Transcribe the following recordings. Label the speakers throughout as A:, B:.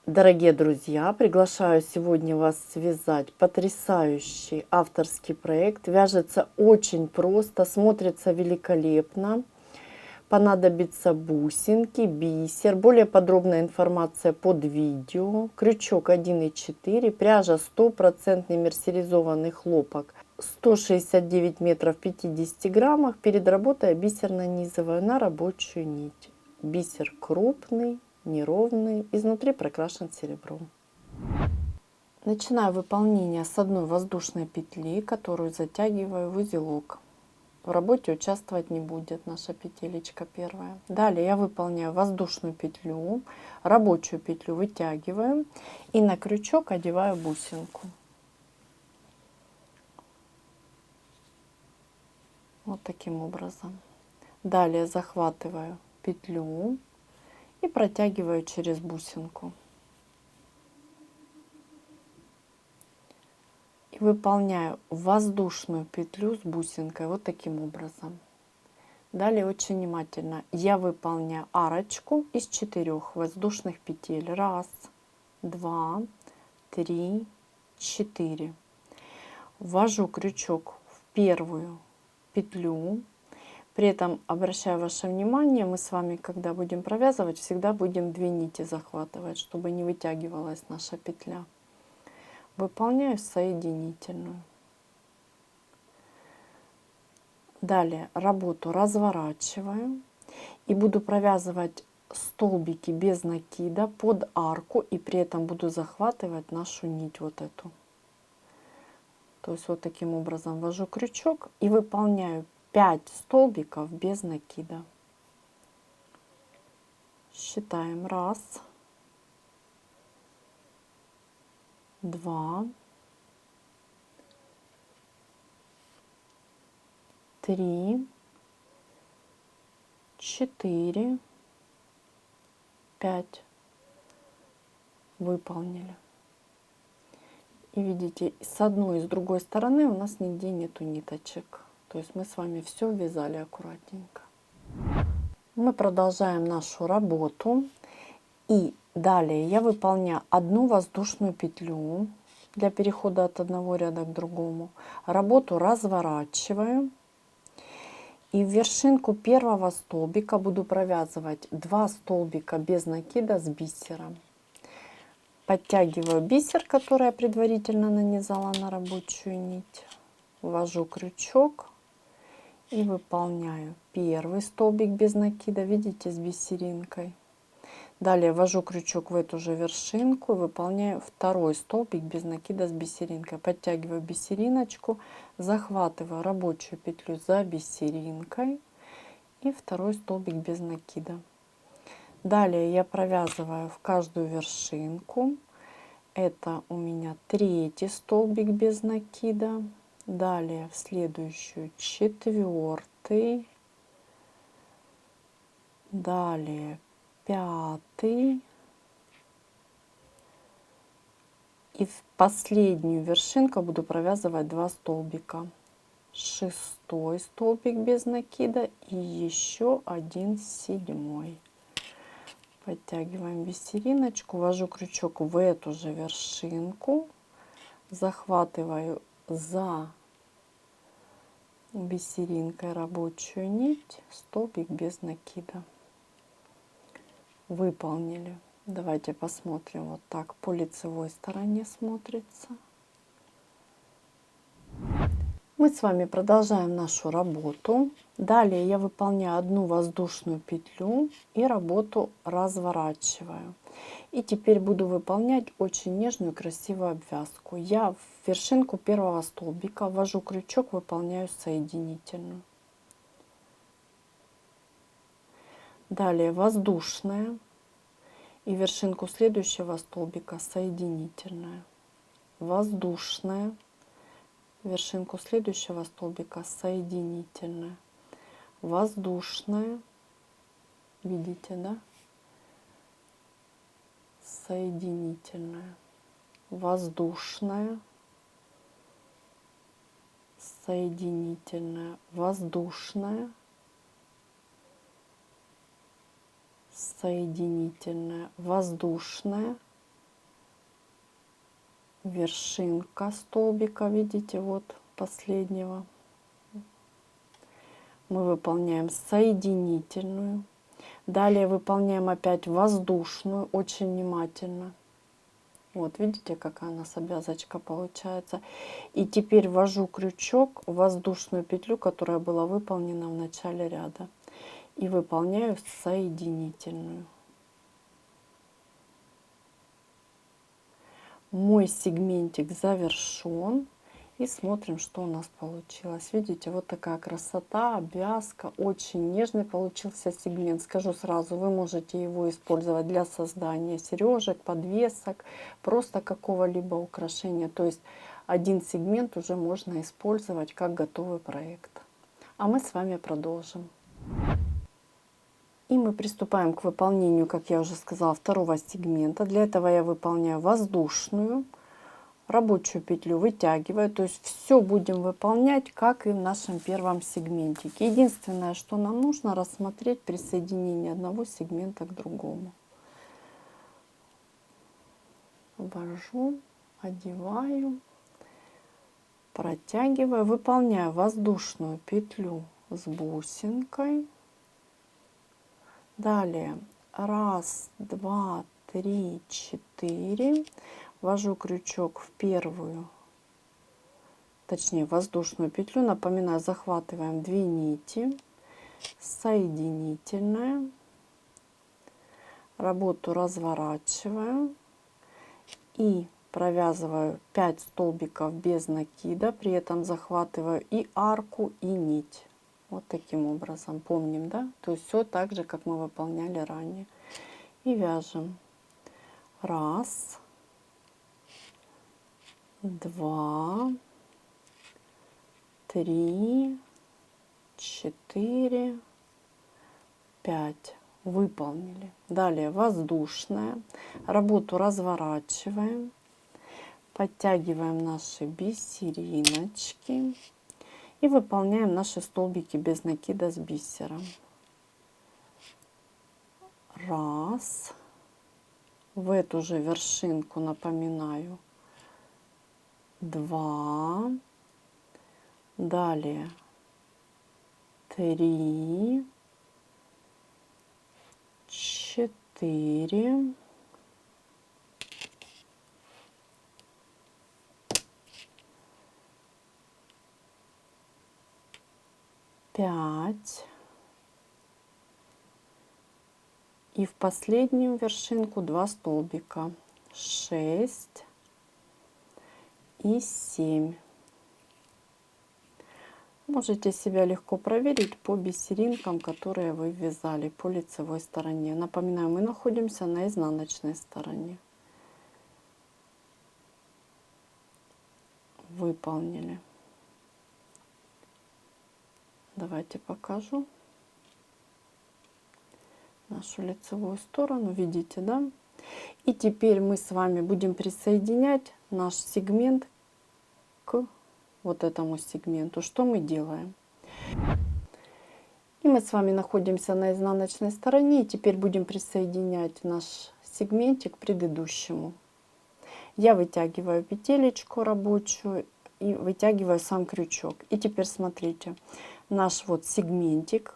A: Дорогие друзья, приглашаю сегодня вас связать потрясающий авторский проект. Вяжется очень просто, смотрится великолепно. Понадобятся бусинки, бисер. Более подробная информация под видео. Крючок 1,4, пряжа 100% мерсеризованный хлопок. 169 метров в 50 граммах. Перед работой бисер нанизываю на рабочую нить. Бисер крупный, неровный, изнутри прокрашен серебром. Начинаю выполнение с одной воздушной петли, которую затягиваю в узелок. В работе участвовать не будет наша петелечка первая. Далее я выполняю воздушную петлю, рабочую петлю вытягиваю и на крючок одеваю бусинку. Вот таким образом. Далее захватываю петлю и протягиваю через бусинку. И выполняю воздушную петлю с бусинкой вот таким образом. Далее очень внимательно я выполняю арочку из 4 воздушных петель. 1, 2, 3, 4. Ввожу крючок в первую петлю. При этом обращаю ваше внимание, мы с вами, когда будем провязывать, всегда будем 2 нити захватывать, чтобы не вытягивалась наша петля. Выполняю соединительную. Далее работу разворачиваю и буду провязывать столбики без накида под арку, и при этом буду захватывать нашу нить вот эту. То есть вот таким образом ввожу крючок и выполняю 5 столбиков без накида. Считаем 1, 2, 3, 4, 5. Выполнили. И видите, с одной и с другой стороны у нас нигде нету ниточек. То есть мы с вами все вязали аккуратненько. Мы продолжаем нашу работу. И далее я выполняю одну воздушную петлю для перехода от одного ряда к другому. Работу разворачиваю. И в вершинку первого столбика буду провязывать 2 столбика без накида с бисером. Подтягиваю бисер, который я предварительно нанизала на рабочую нить. Ввожу крючок и выполняю первый столбик без накида, видите, с бисеринкой. Далее ввожу крючок в эту же вершинку и выполняю второй столбик без накида с бисеринкой. Подтягиваю бисериночку, захватываю рабочую петлю за бисеринкой и второй столбик без накида. Далее я провязываю в каждую вершинку. Это у меня 3-й столбик без накида. Далее в следующую 4-й. Далее 5-й. И в последнюю вершинку буду провязывать 2 столбика. 6-й столбик без накида и еще один 7-й. Подтягиваем бисериночку, ввожу крючок в эту же вершинку, захватываю за бисеринкой рабочую нить, столбик без накида. Выполнили. Давайте посмотрим, вот так по лицевой стороне смотрится. Мы с вами продолжаем нашу работу. Далее я выполняю одну воздушную петлю и работу разворачиваю. И теперь буду выполнять очень нежную красивую обвязку. Я в вершинку первого столбика ввожу крючок, выполняю соединительную. Далее воздушная и вершинку следующего столбика соединительная. Воздушная. Вершинку следующего столбика соединительная, воздушная, видите, да, соединительная, воздушная, соединительная, воздушная, соединительная, воздушная, вершинка столбика, видите, вот последнего. Мы выполняем соединительную. Далее выполняем опять воздушную, очень внимательно. Вот, видите, какая у нас обвязочка получается. И теперь ввожу крючок в воздушную петлю, которая была выполнена в начале ряда. И выполняю соединительную. Мой сегментик завершен. И смотрим, что у нас получилось. Видите, вот такая красота, обвязка. Очень нежный получился сегмент. Скажу сразу, вы можете его использовать для создания сережек, подвесок, просто какого-либо украшения. То есть один сегмент уже можно использовать как готовый проект. А мы с вами продолжим. И мы приступаем к выполнению, как я уже сказала, второго сегмента. Для этого я выполняю воздушную. Рабочую петлю вытягиваю, то есть все будем выполнять, как и в нашем первом сегментике. Единственное, что нам нужно рассмотреть присоединение одного сегмента к другому. Ввожу, одеваю, протягиваю, выполняю воздушную петлю с бусинкой. Далее 1, 2, 3, 4. Ввожу крючок в первую, точнее воздушную петлю. Напоминаю, захватываем 2 нити, соединительная, работу разворачиваю и провязываю 5 столбиков без накида, при этом захватываю и арку, и нить. Вот таким образом, помним, да? То есть все так же, как мы выполняли ранее. И вяжем. 1, 2, 3, 4, 5. Выполнили. Далее воздушная. Работу разворачиваем. Подтягиваем наши бисериночки. И выполняем наши столбики без накида с бисером. 1. В эту же вершинку, напоминаю, 2. Далее 3, 4, 5. И в последнюю вершинку 2 столбика. 6 и 7. Можете себя легко проверить по бисеринкам, которые вы вязали по лицевой стороне. Напоминаю, мы находимся на изнаночной стороне. Выполнили. Давайте покажу нашу лицевую сторону. Видите, да? И теперь мы с вами будем присоединять наш сегмент к вот этому сегменту. Что мы делаем? И мы с вами находимся на изнаночной стороне. И теперь будем присоединять наш сегментик к предыдущему. Я вытягиваю петелечку рабочую и вытягиваю сам крючок. И теперь смотрите, наш вот сегментик.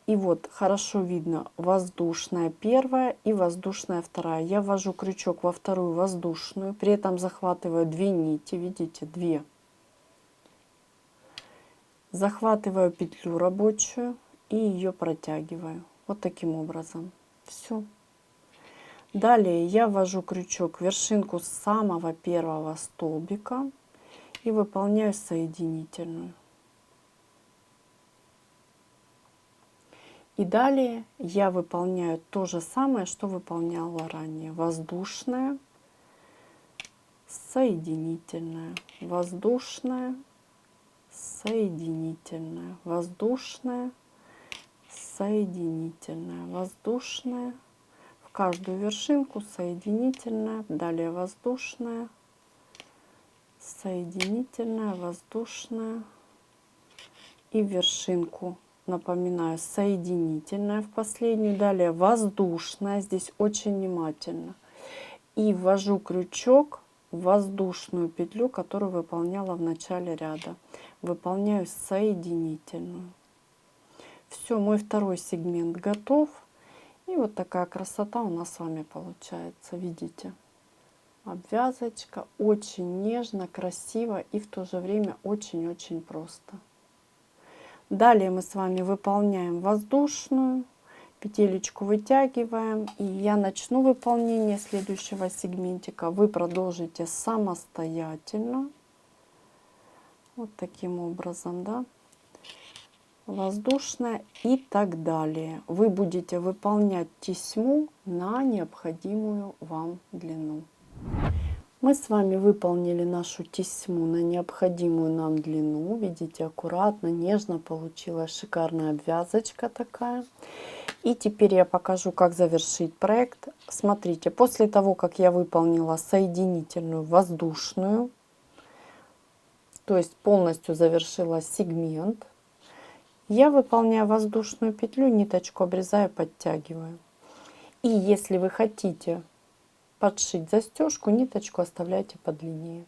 A: И вот хорошо видно воздушная первая и воздушная вторая. Я ввожу крючок во вторую воздушную, при этом захватываю 2 нити, видите, 2. Захватываю петлю рабочую и ее протягиваю. Вот таким образом. Все. Далее я ввожу крючок в вершинку самого первого столбика и выполняю соединительную. И далее я выполняю то же самое, что выполняла ранее. Воздушная, соединительная, воздушная, соединительная, воздушная, соединительная, воздушная. В каждую вершинку соединительная, далее воздушная, соединительная, воздушная и в вершинку. Напоминаю, соединительная в последнюю, далее воздушная, здесь очень внимательно. И ввожу крючок воздушную петлю, которую выполняла в начале ряда. Выполняю соединительную. Все, мой второй сегмент готов. И вот такая красота у нас с вами получается. Видите? Обвязочка очень нежно, красиво и в то же время очень-очень просто. Далее мы с вами выполняем воздушную. Петелечку вытягиваем. И я начну выполнение следующего сегментика. Вы продолжите самостоятельно. Вот таким образом, да. Воздушная и так далее. Вы будете выполнять тесьму на необходимую вам длину. Мы с вами выполнили нашу тесьму на необходимую нам длину. Видите, аккуратно, нежно получилась шикарная обвязочка такая. И теперь я покажу, как завершить проект. Смотрите, после того, как я выполнила соединительную воздушную, то есть полностью завершила сегмент, я выполняю воздушную петлю, ниточку обрезаю, подтягиваю. И если вы хотите подшить застежку, ниточку оставляйте подлиннее.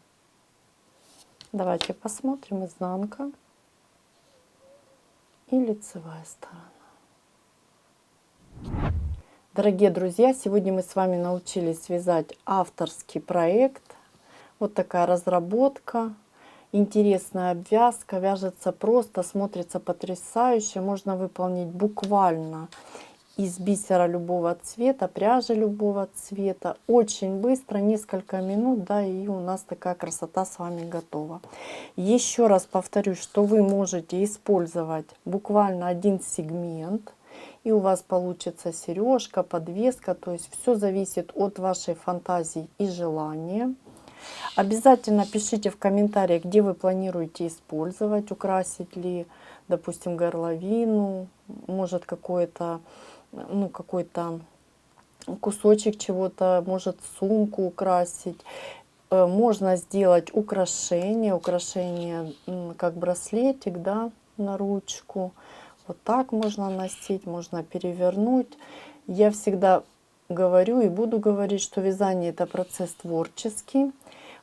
A: Давайте посмотрим. Изнанка и лицевая сторона. Дорогие друзья, сегодня мы с вами научились вязать авторский проект. Вот такая разработка. Интересная обвязка, вяжется просто, смотрится потрясающе. Можно выполнить буквально из бисера любого цвета, пряжи любого цвета. Очень быстро, несколько минут, да, и у нас такая красота с вами готова. Еще раз повторюсь, что вы можете использовать буквально один сегмент, и у вас получится сережка, подвеска. То есть все зависит от вашей фантазии и желания. Обязательно пишите в комментариях, где вы планируете использовать, украсить ли, допустим, горловину, может какой-то кусочек чего-то, может сумку украсить. Можно сделать украшение как браслетик, да, на ручку. Вот так можно носить, можно перевернуть. Я всегда говорю и буду говорить, что вязание это процесс творческий.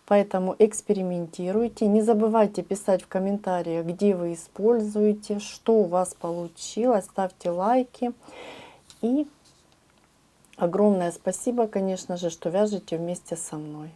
A: Поэтому экспериментируйте. Не забывайте писать в комментариях, где вы используете, что у вас получилось. Ставьте лайки. И огромное спасибо, конечно же, что вяжете вместе со мной.